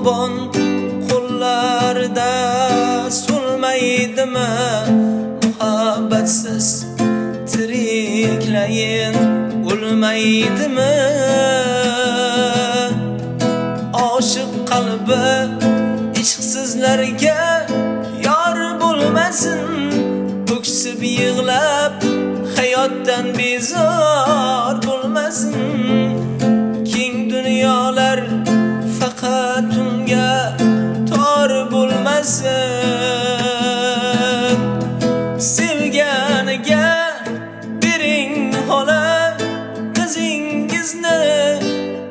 bog'bon qo'llarda so'lmaydimi? Muhabbatsiz tiriklayin o'lmaydimi? Oshiq qalbi ishqsizlarga yor bo'lmasin, o'ksib yig'lab hayotdan bezor bo'lmasin. Keng dunyolar faqat unga tor bo'lmasin. Sevganiga bering xola qizingizni,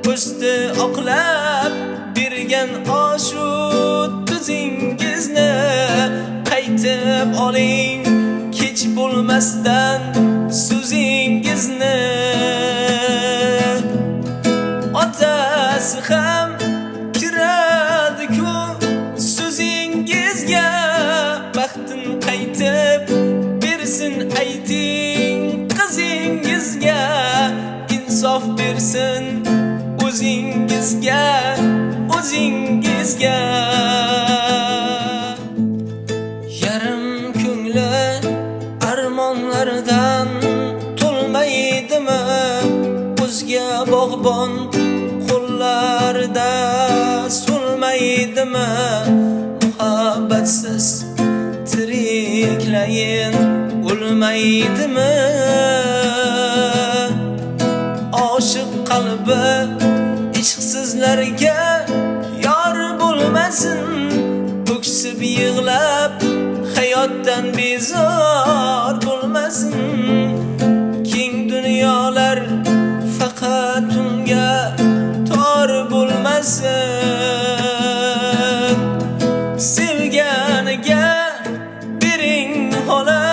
po'sti oqlab bergan oshu tuzingizni qaytib oling, kech bo'lmasdan so'zingizni. Otasi ham kiradi-ku so'zingizga, baxtin qaytib bersin ayting qizingizga. Insof bersin o'zingizga, o'zingizga. Yarim ko'ngli armonlardan to'lmaydimi? O'zga bog'bon qo'llarda so'lmaydimi? Muhabbatsiz tiriklayin o'lmaydimi? Oshiq qalbi ishqsizlarga yor bo'lmasin, o'ksib yig'lab hayotdan bezor bo'lmasin. Keng dunyolar faqat unga tor bo'lmasin. Sevganiga bering xola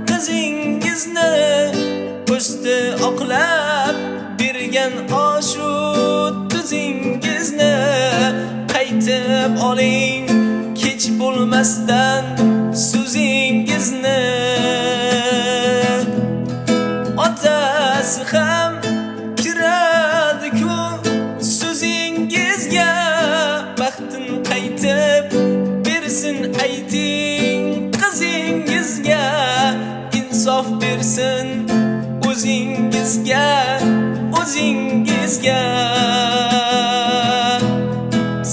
qizingizni, po'sti oqlab bergan oshu tuzingizni qaytib oling, kech bo'lmasdan so'zingizni. Otasi ham kiradi-ku so'zingizga, baxtin qaytib bersin ayting qizingizga. Insof bersin o'zingizga, o'zingizga.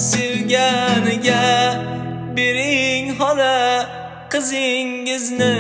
Sevganiga bering xola qizingizni.